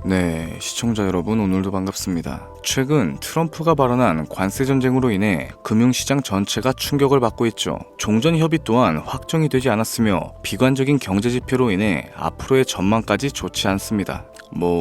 네, 시청자 여러분 오늘도 반갑습니다. 최근 트럼프가 발언한 관세 전쟁으로 인해 금융시장 전체가 충격을 받고 있죠. 종전 협의 또한 확정이 되지 않았으며 비관적인 경제 지표로 인해 앞으로의 전망까지 좋지 않습니다.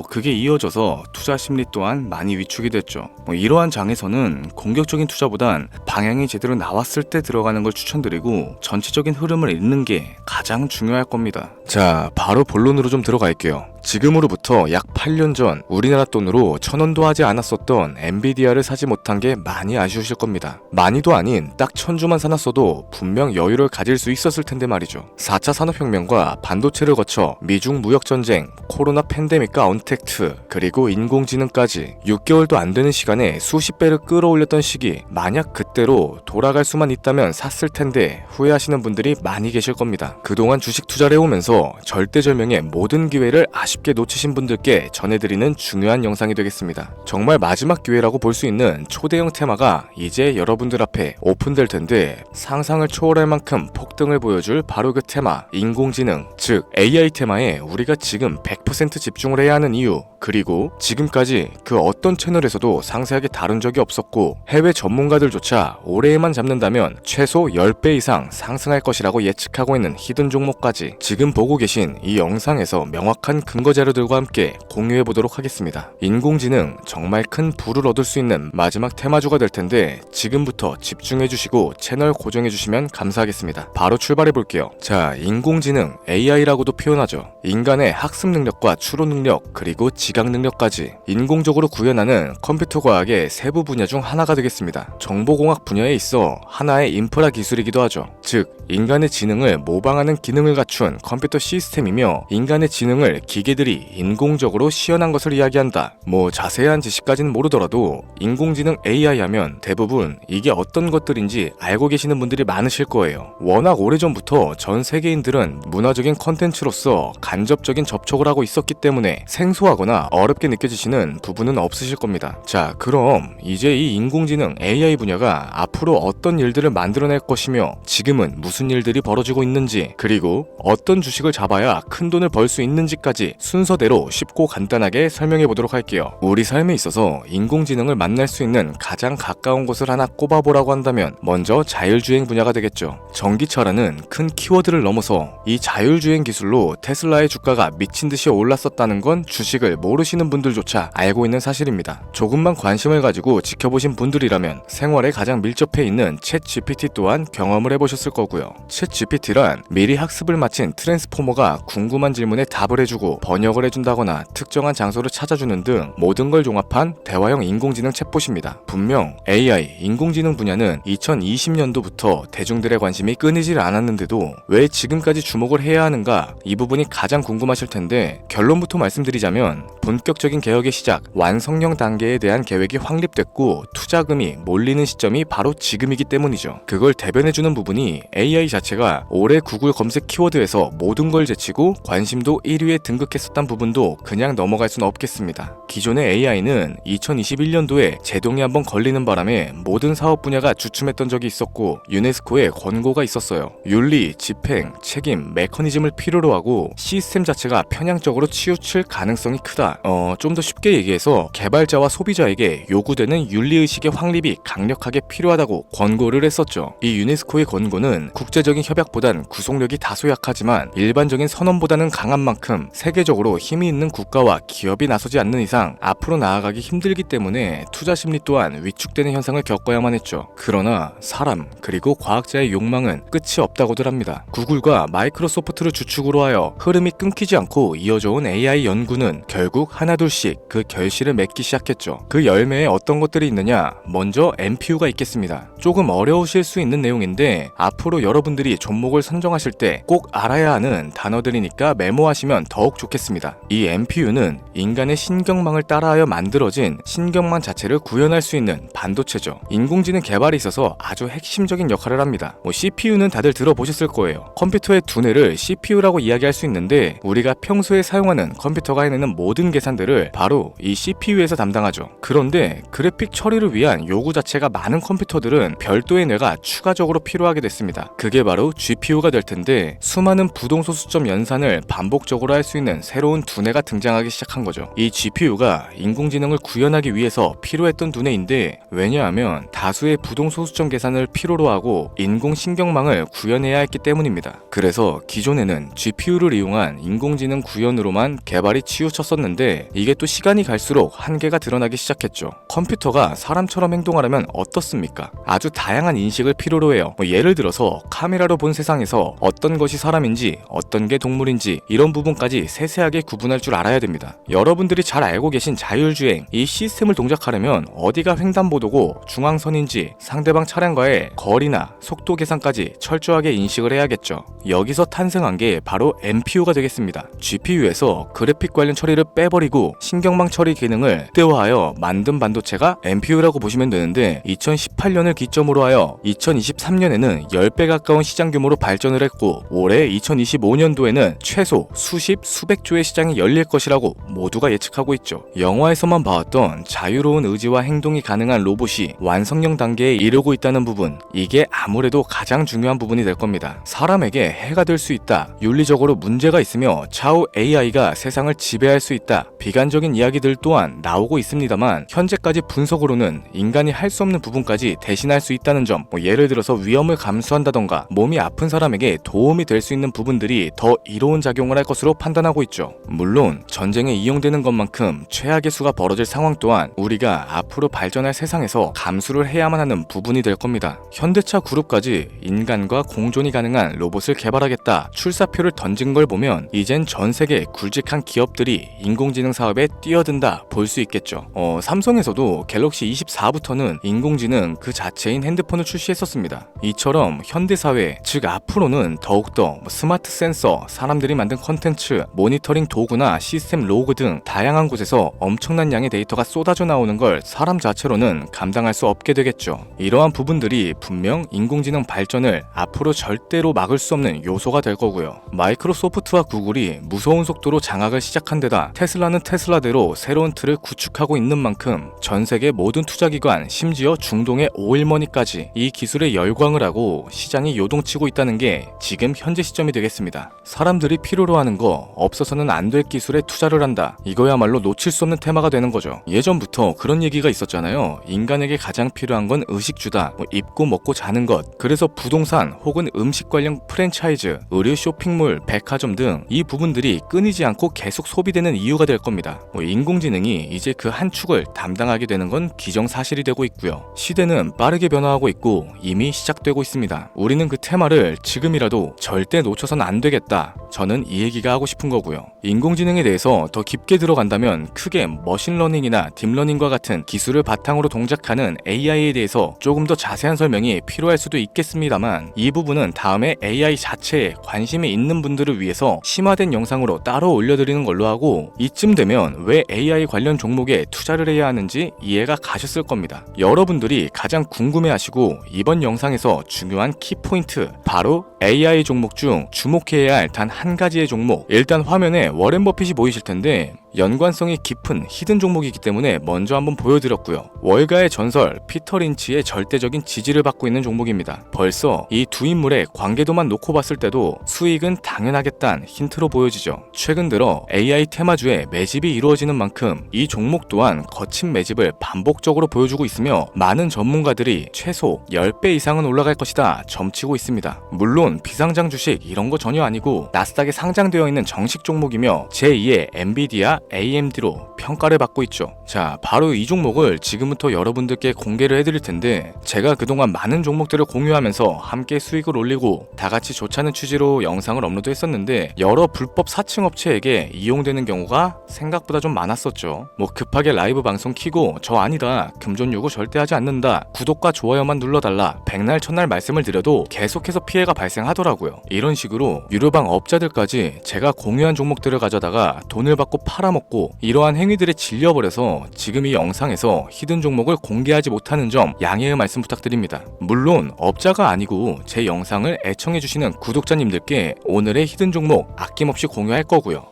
그게 이어져서 투자 심리 또한 많이 위축이 됐죠. 이러한 장에서는 공격적인 투자보단 방향이 제대로 나왔을 때 들어가는 걸 추천드리고 전체적인 흐름을 읽는 게 가장 중요할 겁니다. 자, 바로 본론으로 좀 들어갈게요. 지금으로부터 약 8년 전 우리나라 돈으로 1000원도 하지 않았었던 엔비디아를 사지 못한 게 많이 아쉬우실 겁니다. 많이도 아닌 딱 1000주만 사놨어도 분명 여유를 가질 수 있었을 텐데 말이죠. 4차 산업혁명과 반도체를 거쳐 미중 무역전쟁, 코로나 팬데믹과 언택트, 그리고 인공지능까지 6개월도 안 되는 시간에 수십 배를 끌어올렸던 시기, 만약 그때로 돌아갈 수만 있다면 샀을 텐데 후회하시는 분들이 많이 계실 겁니다. 그동안 주식 투자를 해오면서 절대절명의 모든 기회를 아쉽게 놓치신 분들께 전해드리는 중요한 영상이 되겠습니다. 정말 마지막 기회라고 볼 수 있는 초대형 테마가 이제 여러분들 앞에 오픈될 텐데 상상을 초월할 만큼 폭등을 보여줄 바로 그 테마, 인공지능, 즉 AI 테마에 우리가 지금 100% 집중을 해야 하는 이유, 그리고 지금까지 그 어떤 채널에서도 상세하게 다룬 적이 없었고 해외 전문가들조차 올해에만 잡는다면 최소 10배 이상 상승할 것이라고 예측하고 있는 히든 종목까지 지금 보고 계신 이 영상에서 명확한 근거 자료들과 함께 공유해보도록 하겠습니다. 인공지능 정말 큰 부를 얻을 수 있는 마지막 테마주가 될 텐데 지금부터 집중해주시고 채널 고정해주시면 감사하겠습니다. 바로 출발해볼게요. 자, 인공지능 AI라고도 표현하죠. 인간의 학습 능력과 추론 능력 그리고 지각 능력까지 인공적으로 구현하는 컴퓨터 과학의 세부 분야 중 하나가 되겠습니다. 정보공학 분야에 있어 하나의 인프라 기술이기도 하죠. 즉 인간의 지능을 모방하는 기능을 갖춘 컴퓨터 시스템이며 인간의 지능을 기계들이 인공적으로 시연한 것을 이야기한다. 자세한 지식까지는 모르더라도 인공지능 AI 하면 대부분 이게 어떤 것들인지 알고 계시는 분들이 많으실 거예요. 워낙 오래전부터 전 세계인들은 문화적인 컨텐츠로서 간접적인 접촉을 하고 있었기 때문에 생소하거나 어렵게 느껴지시는 부분은 없으실 겁니다. 자, 그럼 이제 이 인공지능 AI 분야가 앞으로 어떤 일들을 만들어낼 것이며 지금은 무슨 일들이 벌어지고 있는지, 그리고 어떤 주식을 잡아야 큰 돈을 벌 수 있는지까지 순서대로 쉽고 간단하게 설명해 보도록 할게요. 우리 삶에 있어서 인공지능을 만날 수 있는 가장 가까운 곳을 하나 꼽아보라고 한다면 먼저 자율주행 분야가 되겠죠. 전기차라는 큰 키워드를 넘어서 이 자율주행 기술로 테슬라의 주가가 미친 듯이 올랐었다는 건 주식을 모르시는 분들조차 알고 있는 사실입니다. 조금만 관심을 가지고 지켜보신 분들이라면 생활에 가장 밀접해 있는 챗 GPT 또한 경험을 해보셨을 거고요. 챗 GPT란 미리 학습을 마친 트랜스포머가 궁금한 질문에 답을 해주고 번역을 해준다거나 특정한 장소를 찾아주는 등 모든 걸 종합한 대화형 인공지능 챗봇입니다. 분명 AI, 인공지능 분야는 2020년도부터 대중들의 관심이 끊이질 않았는데도 왜 지금까지 주목을 해야 하는가, 이 부분이 가장 궁금하실 텐데 결론부터 말씀드리자면 본격적인 개혁의 시작, 완성형 단계에 대한 계획이 확립됐고 투자금이 몰리는 시점이 바로 지금이기 때문이죠. 그걸 대변해주는 부분이 AI 자체가 올해 구글 검색 키워드에서 모든 걸 제치고 관심도 1위에 등극했었던 부분도 그냥 넘어갈 수는 없겠습니다. 기존의 AI는 2021년도에 제동이 한번 걸리는 바람에 모든 사업 분야가 주춤했던 적이 있었고 유네스코의 권고가 있었어요. 윤리, 집행, 책임, 메커니즘을 필요로 하고 시스템 자체가 편향적으로 치우칠 가능성이 크다. 좀 더 쉽게 얘기해서 개발자와 소비자에게 요구되는 윤리의식의 확립이 강력하게 필요하다고 권고를 했었죠. 이 유네스코의 권고는 국제적인 협약보단 구속력이 다소 약하지만 일반적인 선언보다는 강한 만큼 세계적으로 힘이 있는 국가와 기업이 나서지 않는 이상 앞으로 나아가기 힘들기 때문에 투자 심리 또한 위축되는 현상을 겪어야만 했죠. 그러나 사람 그리고 과학자의 욕망은 끝이 없다고들 합니다. 구글과 마이크로소프트를 주축으로 하여 흐름이 끊기지 않고 이어져온 AI 연구는 결국 하나둘씩 그 결실을 맺기 시작했죠. 그 열매에 어떤 것들이 있느냐? 먼저 NPU가 있겠습니다. 조금 어려우실 수 있는 내용인데 앞으로 여러분들이 종목을 선정하실 때 꼭 알아야 하는 단어들이니까 메모하시면 더욱 좋겠습니다. 이 NPU는 인간의 신경망을 따라하여 만들어진 신경망 자체를 구현할 수 있는 반도체죠. 인공지능 개발에 있어서 아주 핵심적인 역할을 합니다. CPU는 다들 들어보셨을 거예요. 컴퓨터의 두뇌를 CPU라고 이야기할 수 있는데 우리가 평소에 사용하는 컴퓨터 컴퓨터가 해내는 모든 계산들을 바로 이 CPU에서 담당하죠. 그런데 그래픽 처리를 위한 요구 자체가 많은 컴퓨터들은 별도의 뇌가 추가적으로 필요하게 됐습니다. 그게 바로 GPU가 될 텐데 수많은 부동소수점 연산을 반복적으로 할 수 있는 새로운 두뇌가 등장하기 시작한 거죠. 이 GPU가 인공지능을 구현하기 위해서 필요했던 두뇌인데, 왜냐하면 다수의 부동소수점 계산을 필요로 하고 인공신경망을 구현해야 했기 때문입니다. 그래서 기존에는 GPU를 이용한 인공지능 구현으로만 개발이 치우쳤었는데, 이게 또 시간이 갈수록 한계가 드러나기 시작했죠. 컴퓨터가 사람처럼 행동하려면 어떻습니까? 아주 다양한 인식을 필요로 해요. 예를 들어서 카메라로 본 세상에서 어떤 것이 사람인지 어떤 게 동물인지 이런 부분까지 세세하게 구분할 줄 알아야 됩니다. 여러분들이 잘 알고 계신 자율주행, 이 시스템을 동작하려면 어디가 횡단보도고 중앙선인지 상대방 차량과의 거리나 속도 계산까지 철저하게 인식을 해야겠죠. 여기서 탄생한 게 바로 NPU가 되겠습니다. GPU에서 그래픽 관련 처리를 빼버리고 신경망 처리 기능을 극대화하여 만든 반도체가 NPU라고 보시면 되는데, 2018년을 기점으로 하여 2023년에는 10배 가까운 시장 규모로 발전을 했고, 올해 2025년도에는 최소 수백 조의 시장이 열릴 것이라고 모두가 예측하고 있죠. 영화에서만 봐왔던 자유로운 의지와 행동이 가능한 로봇이 완성형 단계에 이르고 있다는 부분, 이게 아무래도 가장 중요한 부분이 될 겁니다. 사람에게 해가 될 수 있다, 윤리적으로 문제가 있으며 차후 AI가 세상을 지배할 수 있다, 비관적인 이야기들 또한 나오고 있습니다만, 현재까지 분석으로는 인간이 할 수 없는 부분까지 대신할 수 있다는 점, 예를 들어서 위험을 감수한다던가 몸이 아픈 사람에게 도움이 될 수 있는 부분들이 더 이로운 작용을 할 것으로 판단하고 있죠. 물론 전쟁에 이용되는 것만큼 최악의 수가 벌어질 상황 또한 우리가 앞으로 발전할 세상에서 감수를 해야만 하는 부분이 될 겁니다. 현대차 그룹까지 인간과 공존이 가능한 로봇을 개발하겠다 출사표를 던진 걸 보면 이젠 전 세계 굵직한 기업들이 인공지능 사업에 뛰어든다 볼 수 있겠죠. 삼성에서도 갤럭시 24부터는 인공지능 그 자체인 핸드폰을 출시했었습니다. 이처럼 현대사회, 즉 앞으로는 더욱더 스마트 센서, 사람들이 만든 컨텐츠, 모니터링 도구나 시스템 로그 등 다양한 곳에서 엄청난 양의 데이터가 쏟아져 나오는 걸 사람 자체로는 감당할 수 없게 되겠죠. 이러한 부분들이 분명 인공지능 발전을 앞으로 절대로 막을 수 없는 요소가 될 거고요. 마이크로소프트와 구글이 무서운 속도로 장악을 시작한 데다 테슬라는 테슬라대로 새로운 틀을 구축하고 있는 만큼 전 세계 모든 투자기관, 심지어 중동의 오일머니까지 이 기술에 열광을 하고 시장이 요동치고 있다는 게 지금 현재 시점이 되겠습니다. 사람들이 필요로 하는 거, 없어서는 안 될 기술에 투자를 한다. 이거야말로 놓칠 수 없는 테마가 되는 거죠. 예전부터 그런 얘기가 있었잖아요. 인간에게 가장 필요한 건 의식주다. 입고 먹고 자는 것. 그래서 부동산 혹은 음식 관련 프랜차이즈, 의류 쇼핑몰, 백화점 등 이 부분들이 끊이지 않고 계속 소비되는 이유가 될 겁니다. 인공지능이 이제 그 한 축을 담당하게 되는 건 기정사실이 되고 있고요. 시대는 빠르게 변화하고 있고 이미 시작되고 있습니다. 우리는 그 테마를 지금이라도 절대 놓쳐선 안 되겠다. 저는 이 얘기가 하고 싶은 거고요. 인공지능에 대해서 더 깊게 들어간다면 크게 머신러닝이나 딥러닝과 같은 기술을 바탕으로 동작하는 AI에 대해서 조금 더 자세한 설명이 필요할 수도 있겠습니다만, 이 부분은 다음에 AI 자체에 관심이 있는 분들을 위해서 심화된 영상으로 따로 올려드리는 걸로 하고, 이쯤 되면 왜 AI 관련 종목에 투자를 해야 하는지 이해가 가셨을 겁니다. 여러분들이 가장 궁금해하시고 이번 영상에서 중요한 키포인트, 바로 AI 종목 중 주목해야 할 단 한 가지의 종목. 일단 화면에 워렌 버핏이 보이실 텐데 연관성이 깊은 히든 종목이기 때문에 먼저 한번 보여드렸고요. 월가의 전설 피터 린치의 절대적인 지지를 받고 있는 종목입니다. 벌써 이 두 인물의 관계도만 놓고 봤을 때도 수익은 당연하겠다는 힌트로 보여지죠. 최근 들어 AI 테마주에 매집이 이루어지는 만큼 이 종목 또한 거친 매집을 반복적으로 보여주고 있으며, 많은 전문가들이 최소 10배 이상은 올라갈 것이다 점치고 있습니다. 물론 비상장 주식 이런 거 전혀 아니고 나스닥에 상장되어 있는 정식 종목이며 제2의 엔비디아, AMD로 평가를 받고 있죠. 자, 바로 이 종목을 지금부터 여러분들께 공개를 해드릴 텐데, 제가 그동안 많은 종목들을 공유하면서 함께 수익을 올리고 다같이 좋자는 취지로 영상을 업로드했었는데, 여러 불법 사칭 업체에게 이용되는 경우가 생각보다 좀 많았었죠. 급하게 라이브 방송 키고 저 아니다, 금전 요구 절대 하지 않는다, 구독과 좋아요만 눌러달라, 백날 천날 말씀을 드려도 계속해서 피해가 발생하더라고요. 이런 식으로 유료방 업자들까지 제가 공유한 종목들을 가져다가 돈을 받고 팔아먹고, 이러한 행위들에 질려버려서 지금 이 영상에서 히든 종목을 공개하지 못하는 점 양해의 말씀 부탁드립니다. 물론 업자가 아니고 제 영상을 애청해주시는 구독자님들께 오늘의 히든 종목 아낌없이 공유할 거고요.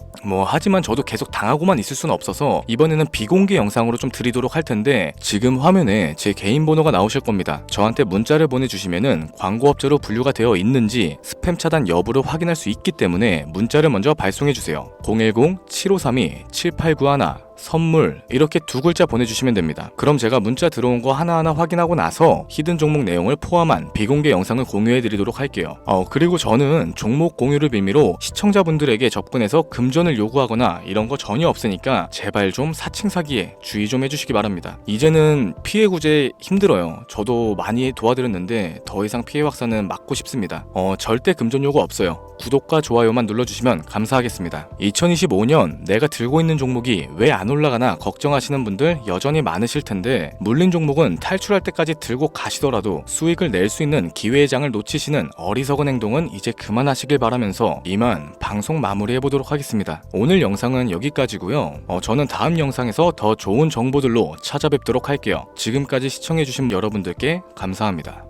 하지만 저도 계속 당하고만 있을 수는 없어서 이번에는 비공개 영상으로 좀 드리도록 할 텐데, 지금 화면에 제 개인 번호가 나오실 겁니다. 저한테 문자를 보내주시면은 광고업자로 분류가 되어 있는지 스팸 차단 여부를 확인할 수 있기 때문에 문자를 먼저 발송해주세요. 010-7532-7891 선물 이렇게 두 글자 보내주시면 됩니다. 그럼 제가 문자 들어온 거 하나하나 확인하고 나서 히든 종목 내용을 포함한 비공개 영상을 공유해드리도록 할게요. 그리고 저는 종목 공유를 빌미로 시청자분들에게 접근해서 금전을 요구하거나 이런 거 전혀 없으니까 제발 좀 사칭 사기에 주의 좀 해주시기 바랍니다. 이제는 피해 구제 힘들어요. 저도 많이 도와드렸는데 더 이상 피해 확산은 막고 싶습니다. 절대 금전 요구 없어요. 구독과 좋아요만 눌러주시면 감사하겠습니다. 2025년 내가 들고 있는 종목이 왜 안 올라가나 걱정하시는 분들 여전히 많으실 텐데, 물린 종목은 탈출할 때까지 들고 가시더라도 수익을 낼 수 있는 기회의 장을 놓치시는 어리석은 행동은 이제 그만하시길 바라면서 이만 방송 마무리해보도록 하겠습니다. 오늘 영상은 여기까지고요. 저는 다음 영상에서 더 좋은 정보들로 찾아뵙도록 할게요. 지금까지 시청해주신 여러분들께 감사합니다.